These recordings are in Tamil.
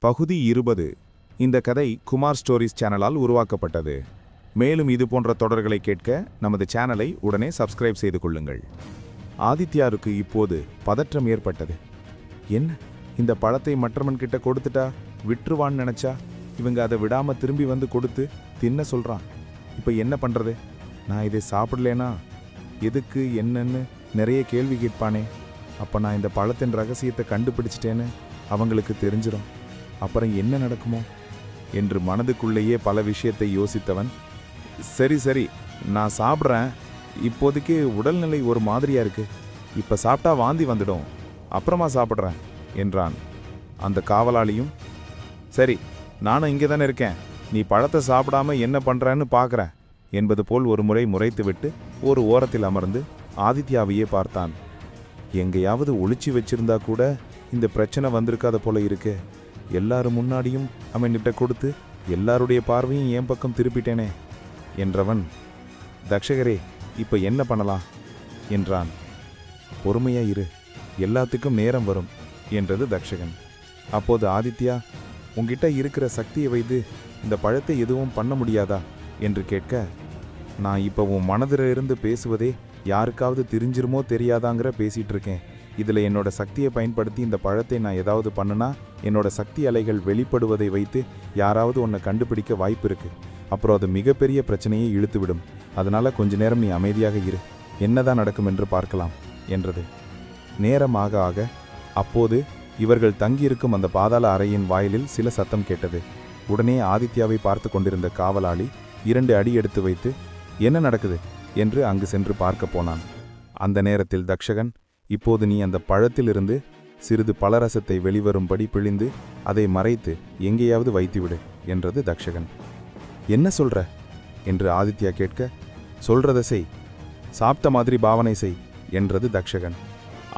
பகுதி 20. இந்த கதை குமார் ஸ்டோரிஸ் சேனலால் உருவாக்கப்பட்டது. மேலும் இது போன்ற தொடர்களை கேட்க நமது சேனலை உடனே சப்ஸ்கிரைப் செய்து கொள்ளுங்கள். ஆதித்யாருக்கு இப்போது பதற்றம் ஏற்பட்டது. என்ன, இந்த பழத்தை மற்றவன் கிட்ட கொடுத்துட்டா விட்டுருவான்னு நினைச்சா இவங்க அதை விடாம திரும்பி வந்து கொடுத்து தின்ன சொல்றான். இப்போ என்ன பண்றது? நான் இதை சாப்பிடலேனா எதுக்கு என்னன்னு நிறைய கேள்வி கேட்பானே. அப்போ நான் இந்த பழத்தின் ரகசியத்தை கண்டுபிடிச்சிட்டேன்னு அவங்களுக்கு தெரிஞ்சிடும். அப்புறம் என்ன நடக்குமோ என்று மனதுக்குள்ளேயே பல விஷயத்தை யோசித்தவன், சரி நான் சாப்பிட்றேன், இப்போதைக்கு உடல்நிலை ஒரு மாதிரியா இருக்கு, இப்போ சாப்பிட்டா வாந்தி வந்துடும், அப்புறமா சாப்பிட்றேன் என்றான். அந்த காவலாளியும், சரி நானும் இங்கே தானே இருக்கேன், நீ பழத்தை சாப்பிடாம என்ன பண்ணுறன்னு பார்க்குறேன் என்பது போல் ஒரு முறை முறைத்துவிட்டு ஒரு ஓரத்தில் அமர்ந்து ஆதித்யாவையே பார்த்தான். எங்கேயாவது ஒளிச்சு வச்சிருந்தா கூட இந்த பிரச்சனை வந்திருக்காத போல இருக்கு. எல்லாரும் முன்னாடியும் அவன்கிட்ட கொடுத்து எல்லாருடைய பார்வையும் என் பக்கம் திருப்பிட்டேனே என்றவன், தக்ஷகரே இப்போ என்ன பண்ணலாம் என்றான். பொறுமையா இரு, எல்லாத்துக்கும் நேரம் வரும் என்றது தக்ஷகன். அப்போது ஆதித்யா, உங்ககிட்ட இருக்கிற சக்தியை வைத்து இந்த பழத்தை எதுவும் பண்ண முடியாதா என்று கேட்க, நான் இப்போ உன் மனதிலிருந்து பேசுவதே யாருக்காவது தெரிஞ்சிருமோ தெரியாதாங்கிற பேசிகிட்டு இருக்கேன். இதில் என்னோட சக்தியை பயன்படுத்தி இந்த பழத்தை நான் ஏதாவது பண்ணுனா என்னோட சக்தி அலைகள் வெளிப்படுவதை வைத்து யாராவது உன்னை கண்டுபிடிக்க வாய்ப்பு இருக்குது. அப்புறம் அது மிகப்பெரிய பிரச்சனையை இழுத்துவிடும். அதனால் கொஞ்ச நேரம் நீ அமைதியாக இரு, என்னதான் நடக்கும் என்று பார்க்கலாம் என்றது. நேரம் ஆக ஆக அப்போது இவர்கள் தங்கியிருக்கும் அந்த பாதாள அறையின் வாயிலில் சில சத்தம் கேட்டது. உடனே ஆதித்யாவை பார்த்து கொண்டிருந்த காவலாளி 2 அடி எடுத்து வைத்து, என்ன நடக்குது என்று அங்கு சென்று பார்க்க போனான். அந்த நேரத்தில் தக்ஷகன், இப்போது நீ அந்த பழத்திலிருந்து சிறிது பழரசத்தை வெளிவரும்படி பிழிந்து அதை மறைத்து எங்கேயாவது வைத்துவிடு என்றது தக்ஷகன். என்ன சொல்ற என்று ஆதித்யா கேட்க, சொல்றதை செய், சாப்பிட்ட மாதிரி பாவனை செய் என்றது தக்ஷகன்.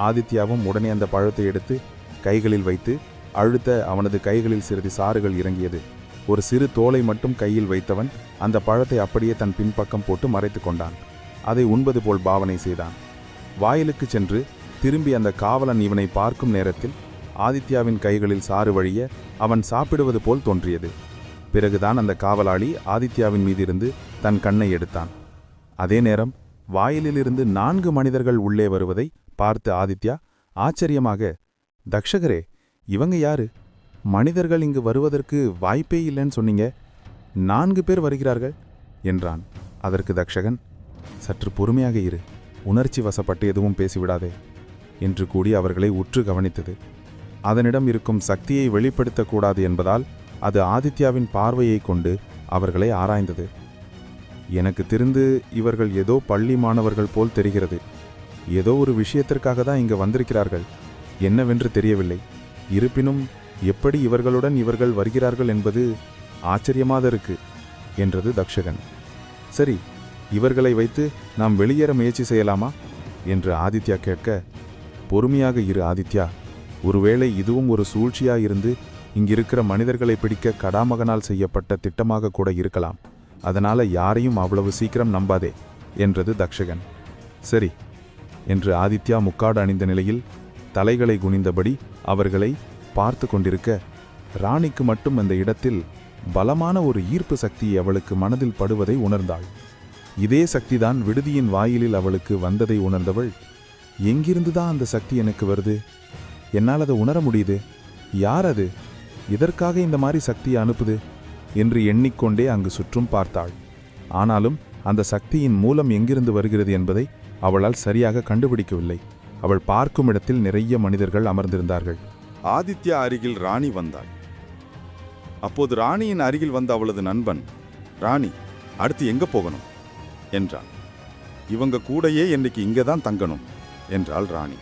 ஆதித்யாவும் உடனே அந்த பழத்தை எடுத்து கைகளில் வைத்து அழுத்த அவனது கைகளில் சிறிது சாறுகள் இறங்கியது. ஒரு சிறு தோலை மட்டும் கையில் வைத்தவன் அந்த பழத்தை அப்படியே தன் பின்பக்கம் போட்டு மறைத்து கொண்டான். அதை உண்பது போல் பாவனை செய்தான். வாயிலுக்கு சென்று திரும்பி அந்த காவலன் இவனை பார்க்கும் நேரத்தில் ஆதித்யாவின் கைகளில் சாறு வழிய அவன் சாப்பிடுவது போல் தோன்றியது. பிறகுதான் அந்த காவலாளி ஆதித்யாவின் மீதிருந்து தன் கண்ணை எடுத்தான். அதே நேரம் வாயிலிலிருந்து 4 மனிதர்கள் உள்ளே வருவதை பார்த்து ஆதித்யா ஆச்சரியமாக, தக்ஷகரே, இவங்க யாரு? மனிதர்கள் இங்கு வருவதற்கு வாய்ப்பே இல்லைன்னு சொன்னீங்க, 4 பேர் வருகிறார்கள் என்றான். அதற்கு தக்ஷகன், சற்று பொறுமையாக இரு, உணர்ச்சி வசப்பட்டு எதுவும் பேசிவிடாதே என்று கூடி அவர்களை உற்று கவனித்தது. அதனிடம் இருக்கும் சக்தியை வெளிப்படுத்தக்கூடாது என்பதால் அது ஆதித்யாவின் பார்வையை கொண்டு அவர்களை ஆராய்ந்தது. எனக்கு தெரிந்து இவர்கள் ஏதோ பள்ளி மாணவர்கள் போல் தெரிகிறது. ஏதோ ஒரு விஷயத்திற்காக தான் இங்கு வந்திருக்கிறார்கள், என்னவென்று தெரியவில்லை. இருப்பினும் எப்படி இவர்களுடன் இவர்கள் வருகிறார்கள் என்பது ஆச்சரியமாக இருக்கு என்றது தக்ஷகன். சரி, இவர்களை வைத்து நாம் வெளியேற முயற்சி செய்யலாமா என்று ஆதித்யா கேட்க, பொறுமையாக இரு ஆதித்யா, ஒருவேளை இதுவும் ஒரு சூழ்ச்சியாயிருந்து இங்கிருக்கிற மனிதர்களை பிடிக்க கடாமகனால் செய்யப்பட்ட திட்டமாக கூட இருக்கலாம். அதனால யாரையும் அவ்வளவு சீக்கிரம் நம்பாதே என்றது தக்ஷகன். சரி என்று ஆதித்யா முக்காடு அணிந்த நிலையில் தலைகளை குனிந்தபடி அவர்களை பார்த்து கொண்டிருக்க, ராணிக்கு மட்டும் அந்த இடத்தில் பலமான ஒரு ஈர்ப்பு சக்தி அவளுக்கு மனதில் படுவதை உணர்ந்தாள். இதே சக்திதான் விடுதியின் வாயிலில் அவளுக்கு வந்ததை உணர்ந்தவள், எங்கிருந்துதான் அந்த சக்தி எனக்கு வருது? என்னால் அதை உணர முடியுது. யார் அது? இதற்காக இந்த மாதிரி சக்தியை அனுப்புது என்று எண்ணிக்கொண்டே அங்கு சுற்றும் பார்த்தாள். ஆனாலும் அந்த சக்தியின் மூலம் எங்கிருந்து வருகிறது என்பதை அவளால் சரியாக கண்டுபிடிக்கவில்லை. அவள் பார்க்கும் இடத்தில் நிறைய மனிதர்கள் அமர்ந்திருந்தார்கள். ஆதித்யா அருகில் ராணி வந்தாள். அப்போது ராணியின் அருகில் வந்த அவளது நண்பன், ராணி, அடுத்து எங்க போகணும் என்றான். இவங்க கூடையே இன்னைக்கு இங்கே தான் தங்கணும் என்றாள் ராணி.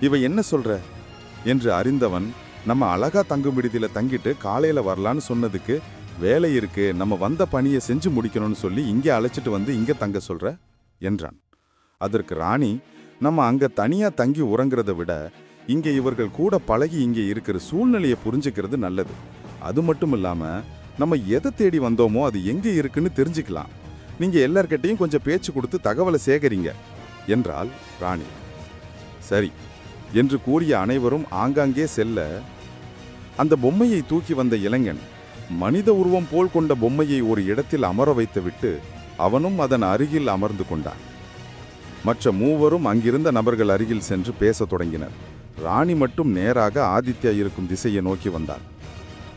இவ என்ன சொல்ற என்று அறிந்தவன், நம்ம அழகா தங்கும் விடுதியில தங்கிட்டு காலையில வரலான்னு சொன்னதுக்கு வேலை இருக்கு, நம்ம வந்த பணியை செஞ்சு முடிக்கணும்னு சொல்லி இங்கே அழைச்சிட்டு வந்து இங்கே தங்க சொல்ற என்றான். அதற்கு ராணி, நம்ம அங்க தனியா தங்கி உறங்குறத விட இங்கே இவர்கள் கூட பழகி இங்கே இருக்கிற சூழ்நிலையை புரிஞ்சுக்கிறது நல்லது. அது மட்டும் இல்லாம நம்ம எதை தேடி வந்தோமோ அது எங்கே இருக்குன்னு தெரிஞ்சுக்கலாம். நீங்க எல்லார்கிட்டையும் கொஞ்சம் பேச்சு கொடுத்து தகவலை சேகரிங்க என்றாள் ராணி. சரி என்று கூறிய அனைவரும் ஆங்காங்கே செல்ல, அந்த பொம்மையை தூக்கி வந்த இளைஞன் மனித உருவம் போல் கொண்ட பொம்மையை ஒரு இடத்தில் அமர வைத்துவிட்டு அவனும் அதன் அருகில் அமர்ந்து கொண்டான். மற்ற மூவரும் அங்கிருந்த நபர்கள் அருகில் சென்று பேசத் தொடங்கினர். ராணி மட்டும் நேராக ஆதித்யா இருக்கும் திசையை நோக்கி வந்தாள்.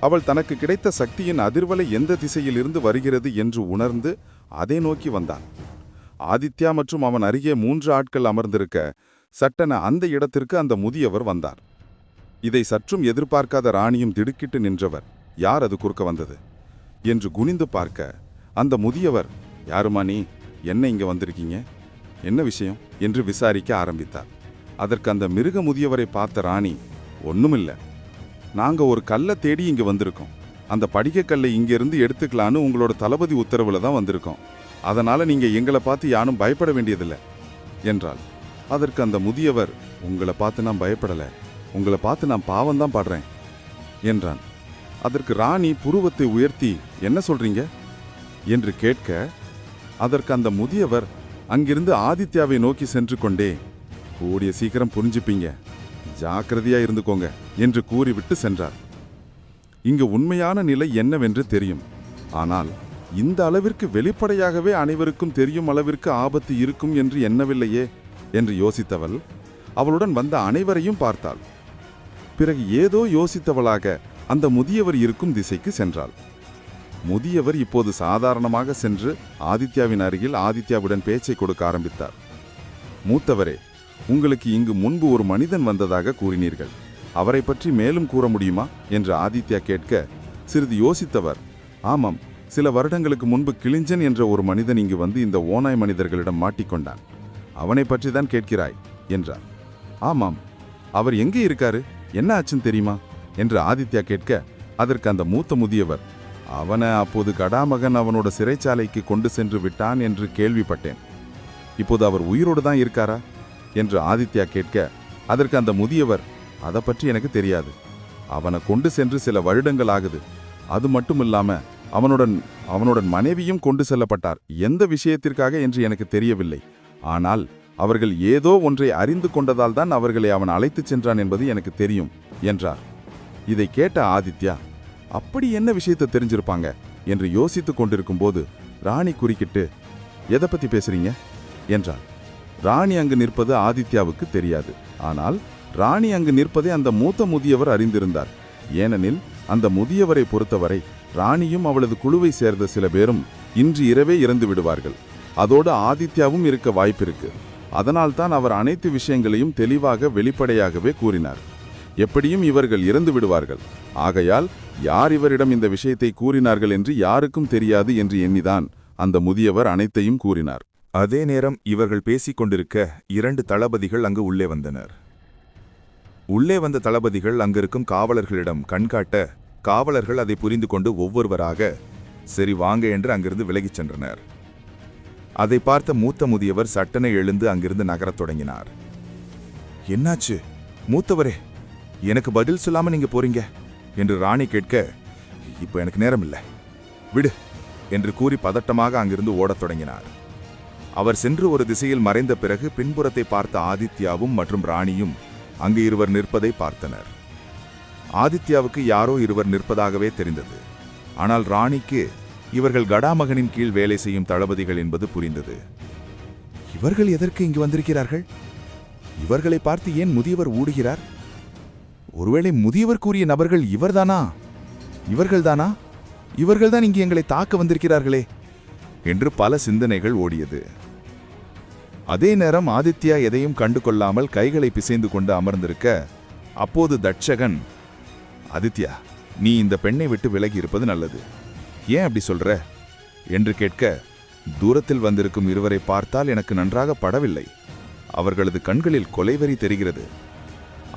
அவள் தனக்கு கிடைத்த சக்தியின் அதிர்வலை எந்த திசையிலிருந்து வருகிறது என்று உணர்ந்து அதை நோக்கி வந்தாள். ஆதித்யா மற்றும் அவன் அருகே 3 ஆட்கள் அமர்ந்திருக்க சட்டென அந்த இடத்திற்கு அந்த முதியவர் வந்தார். இதை சற்றும் எதிர்பார்க்காத ராணியும் திடுக்கிட்டு நின்றவர், யார் அது குறுக்க வந்தது என்று குனிந்து பார்க்க அந்த முதியவர், யாருமா நீ, என்ன இங்க வந்திருக்கீங்க, என்ன விஷயம் என்று விசாரிக்க ஆரம்பித்தார். அதற்கு அந்த மிருக முதியவரை பார்த்த ராணி, ஒண்ணுமில்ல, நாங்க ஒரு கல்லை தேடி இங்க வந்திருக்கோம். அந்த படிக்கக்கல்லை இங்கிருந்து எடுத்துக்கலான்னு உங்களோட தளபதி உத்தரவுல தான் வந்திருக்கோம். அதனால நீங்க எங்களை பார்த்து யாரும் பயப்பட வேண்டியதில்லை என்றாள். அதற்கு அந்த முதியவர், உங்களை பார்த்து நான் பயப்படல, உங்களை பார்த்து நான் பாவம்தான் படுறேன் என்றான். அதற்கு ராணி புருவத்தை உயர்த்தி, என்ன சொல்றீங்க என்று கேட்க, அதற்கு அந்த முதியவர் அங்கிருந்து ஆதித்யாவை நோக்கி சென்று கொண்டே, கூடிய சீக்கிரம் புரிஞ்சுப்பீங்க, ஜாக்கிரதையா இருந்துக்கோங்க என்று கூறிவிட்டு சென்றார். இங்கு உண்மையான நிலை என்னவென்று தெரியும், ஆனால் இந்த அளவிற்கு வெளிப்படையாகவே அனைவருக்கும் தெரியும் அளவிற்கு ஆபத்து இருக்கும் என்று எண்ணவில்லையே என்று யோசித்தவள் அவளுடன் வந்த அனைவரையும் பார்த்தாள். பிறகு ஏதோ யோசித்தவளாக அந்த முதியவர் இருக்கும் திசைக்கு சென்றாள். முதியவர் இப்போது சாதாரணமாக சென்று ஆதித்யாவின் அருகில் ஆதித்யாவுடன் பேச்சை கொடுக்க ஆரம்பித்தார். மூத்தவரே, உங்களுக்கு இங்கு முன்பு ஒரு மனிதன் வந்ததாக கூறினீர்கள், அவரை பற்றி மேலும் கூற முடியுமா என்று ஆதித்யா கேட்க, சிறிது யோசித்தவர், ஆமாம், சில வருடங்களுக்கு முன்பு கிளிஞ்சன் என்ற ஒரு மனிதன் இங்கு வந்து இந்த ஓநாய் மனிதர்களிடம் மாட்டிக்கொண்டான், அவனை பற்றி தான் கேட்கிறாய் என்றார். ஆமாம், அவர் எங்கே இருக்காரு, என்ன ஆச்சுன்னு தெரியுமா என்று ஆதித்யா கேட்க, அதற்கு அந்த மூத்த முதியவர், அவனை அப்போது கடாமகன் அவனோட சிறைச்சாலைக்கு கொண்டு சென்று விட்டான் என்று கேள்விப்பட்டேன், இப்போது அவர் உயிரோடு தான் இருக்காரா என்று ஆதித்யா கேட்க, அதற்கு அந்த முதியவர், அதை பற்றி எனக்கு தெரியாது, அவனை கொண்டு சென்று சில வருடங்கள் ஆகுது, அது மட்டும் இல்லாம அவனுடன் மனைவியும் கொண்டு செல்லப்பட்டார், எந்த விஷயத்திற்காக என்று எனக்கு தெரியவில்லை, ஆனால் அவர்கள் ஏதோ ஒன்றை அறிந்து கொண்டதால் தான் அவர்களை அவன் அழைத்துச் சென்றான் என்பது எனக்கு தெரியும் என்றார். இதை கேட்ட ஆதித்யா, அப்படி என்ன விஷயத்தை தெரிஞ்சிருப்பாங்க என்று யோசித்துக் கொண்டிருக்கும் போது ராணி குறுக்கிட்டு, எதை பத்தி பேசுறீங்க என்றார். ராணி அங்கு நிற்பது ஆதித்யாவுக்கு தெரியாது, ஆனால் ராணி அங்கு நிற்பதை அந்த மூத்த முதியவர் அறிந்திருந்தார். ஏனெனில் அந்த முதியவரை பொறுத்தவரை ராணியும் அவளது குழுவை சேர்ந்த சில பேரும் இன்று இரவே இறந்து விடுவார்கள், அதோடு ஆதித்யாவும் இருக்க வாய்ப்பிருக்கு. அதனால்தான் அவர் அனைத்து விஷயங்களையும் தெளிவாக வெளிப்படையாகவே கூறினார். எப்படியும் இவர்கள் இறந்து விடுவார்கள், ஆகையால் யார் இவரிடம் இந்த விஷயத்தை கூறினார்கள் என்று யாருக்கும் தெரியாது என்று எண்ணிதான் அந்த முதியவர் அனைத்தையும் கூறினார். அதே நேரம் இவர்கள் பேசிக் கொண்டிருக்க 2 தளபதிகள் அங்கு உள்ளே வந்தனர். உள்ளே வந்த தளபதிகள் அங்கிருக்கும் காவலர்களிடம் கண்காட்ட, காவலர்கள் அதை புரிந்து கொண்டு ஒவ்வொருவராக சரி வாங்க என்று அங்கிருந்து விலகிச் சென்றனர். அதை பார்த்த மூத்த முதியவர் சட்டனை எழுந்து அங்கிருந்து நகரத் தொடங்கினார். என்னாச்சு மூத்தவரே, எனக்கு பதில் சொல்லாம நீங்க போறீங்க என்று ராணி கேட்க, இப்போ எனக்கு நேரம் இல்லை, விடு என்று கூறி பதட்டமாக அங்கிருந்து ஓடத் தொடங்கினார். அவர் சென்று ஒரு திசையில் மறைந்த பிறகு பின்புறத்தை பார்த்த ஆதித்யாவும் மற்றும் ராணியும் அங்கு இருவர் நிற்பதை பார்த்தனர். ஆதித்யாவுக்கு யாரோ இருவர் நிற்பதாகவே தெரிந்தது, ஆனால் ராணிக்கு இவர்கள் கடாமகனின் கீழ் வேலை செய்யும் தளபதிகள் என்பது புரிந்தது. இவர்கள் எதற்கு இங்கு வந்திருக்கிறார்கள்? இவர்களை பார்த்து ஏன் முதியவர் ஊடுகிறார்? ஒருவேளை முதியவர் கூறிய நபர்கள் இவர்தானா? இவர்கள்தானா? இவர்கள்தான் இங்கு எங்களை தாக்க வந்திருக்கிறார்களே என்று பல சிந்தனைகள் ஓடியது. அதே நேரம் ஆதித்யா எதையும் கண்டு கொள்ளாமல் கைகளை பிசைந்து கொண்டு அமர்ந்திருக்க, அப்போது தட்சகன், ஆதித்யா, நீ இந்த பெண்ணை விட்டு விலகி இருப்பது நல்லது. ஏன் அப்படி சொல்ற என்று கேட்க, தூரத்தில் வந்திருக்கும் இருவரை பார்த்தால் எனக்கு நன்றாக படவில்லை. அவர்களது கண்களில் கொலைவெறி தெரிகிறது.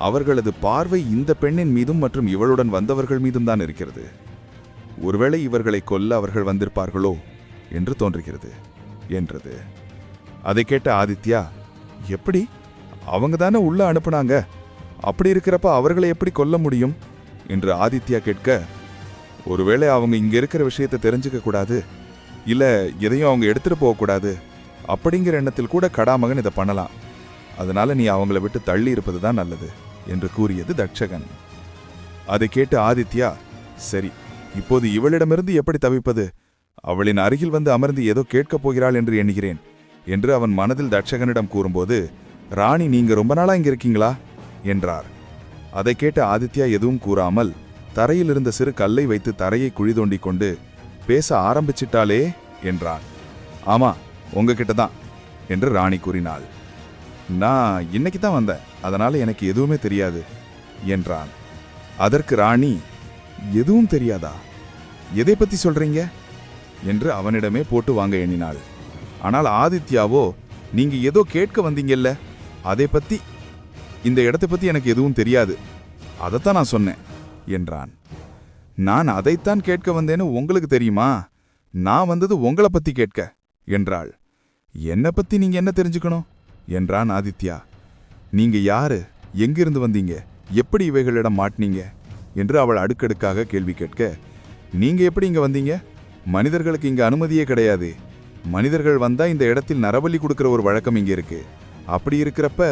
அவர்களது பார்வை இந்த பெண்ணின் மீதும் மற்றும் இவளுடன் வந்தவர்கள் மீதும் தான் இருக்கிறது. ஒருவேளை இவர்களை கொல்ல அவர்கள் வந்திருப்பார்களோ என்று தோன்றுகிறது என்றது. அதை கேட்ட ஆதித்யா, எப்படி? அவங்க தானே உள்ள அனுப்புனாங்க, அப்படி இருக்கிறப்ப அவர்களை எப்படி கொல்ல முடியும் என்று ஆதித்யா கேட்க, ஒருவேளை அவங்க இங்க இருக்கிற விஷயத்தை தெரிஞ்சுக்க கூடாது, இல்ல எதையும் அவங்க எடுத்துட்டு போகக்கூடாது அப்படிங்கிற எண்ணத்தில் கூட கடாமகன் இதை பண்ணலாம், அதனால நீ அவங்கள விட்டு தள்ளி இருப்பது தான் நல்லது என்று கூறியது தட்சகன். அதை கேட்டு ஆதித்யா, சரி, இப்போது இவளிடமிருந்து எப்படி தவிப்பது? அவளின் அருகில் வந்து அமர்ந்து ஏதோ கேட்கப் போகிறாள் என்று எண்ணுகிறேன் என்று அவன் மனதில் தட்சகனிடம் கூறும்போது, ராணி, நீங்க ரொம்ப நாளா இங்க இருக்கீங்களா என்றார். அதை கேட்ட ஆதித்யா எதுவும் கூறாமல் தரையில் இருந்த சிறு கல்லை வைத்து தரையை குழி தோண்டிக் கொண்டு, பேச ஆரம்பிச்சிட்டாளே என்றான். ஆமா, உங்ககிட்ட தான் என்று ராணி கூறினாள். நான் இன்னைக்கு தான் வந்தேன், அதனால எனக்கு எதுவுமே தெரியாது என்றான். அதற்கு ராணி, எதுவும் தெரியாதா? எதை பத்தி சொல்றீங்க என்று அவனிடமே போட்டு வாங்க எண்ணினாள். ஆனால் ஆதித்யாவோ, நீங்க ஏதோ கேட்க வந்தீங்கல்ல, அதை பத்தி, இந்த இடத்தை பத்தி எனக்கு எதுவும் தெரியாது, அதைத்தான் நான் சொன்னேன் என்றான். நான் அதைத்தான் கேட்க வந்தேன்னு உங்களுக்கு தெரியுமா? நான் வந்தது உங்களை பத்தி கேட்க என்றாள். என்ன பத்தி நீங்க என்ன தெரிஞ்சுக்கணும் என்றான் ஆதித்யா. நீங்க யாரு, எங்கிருந்து வந்தீங்க, எப்படி இவைகளிடம் மாட்டினீங்க என்று அவள் அடுக்கடுக்காக கேள்வி கேட்க, நீங்க எப்படி இங்க வந்தீங்க? மனிதர்களுக்கு இங்க அனுமதியே கிடையாது. மனிதர்கள் வந்தா இந்த இடத்தில் நரபலி கொடுக்கிற ஒரு வழக்கம் இங்க இருக்கு. அப்படி இருக்கிறப்ப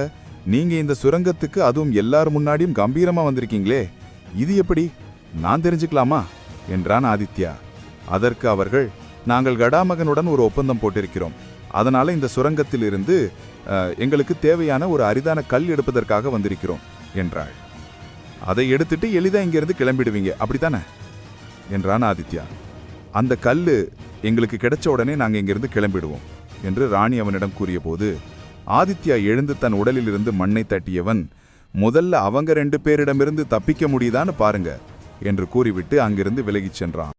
நீங்க இந்த சுரங்கத்துக்கு, அதுவும் எல்லார் முன்னாடியும் கம்பீரமா வந்திருக்கீங்களே, இது எப்படி, நான் தெரிஞ்சுக்கலாமா என்றான் ஆதித்யா. அதற்கு அவர்கள், நாங்கள் கடாமகனுடன் ஒரு ஒப்பந்தம் போட்டிருக்கிறோம், அதனால இந்த சுரங்கத்தில் இருந்து எங்களுக்கு தேவையான ஒரு அரிதான கல் எடுப்பதற்காக வந்திருக்கிறோம் என்றாள். அதை எடுத்துட்டு எளிதா இங்கிருந்து கிளம்பிடுவீங்க, அப்படித்தானே என்றான் ஆதித்யா. அந்த கல்லு எங்களுக்கு கிடைச்ச உடனே நாங்க இங்கிருந்து கிளம்பிடுவோம் என்று ராணி அவனிடம் கூறிய போது, ஆதித்யா எழுந்து தன் உடலில் இருந்து மண்ணை தட்டியவன், முதல்ல அவங்க 2 பேரிடமிருந்து தப்பிக்க முடியுதான்னு பாருங்க என்று கூறிவிட்டு அங்கிருந்து விலகிச் சென்றான்.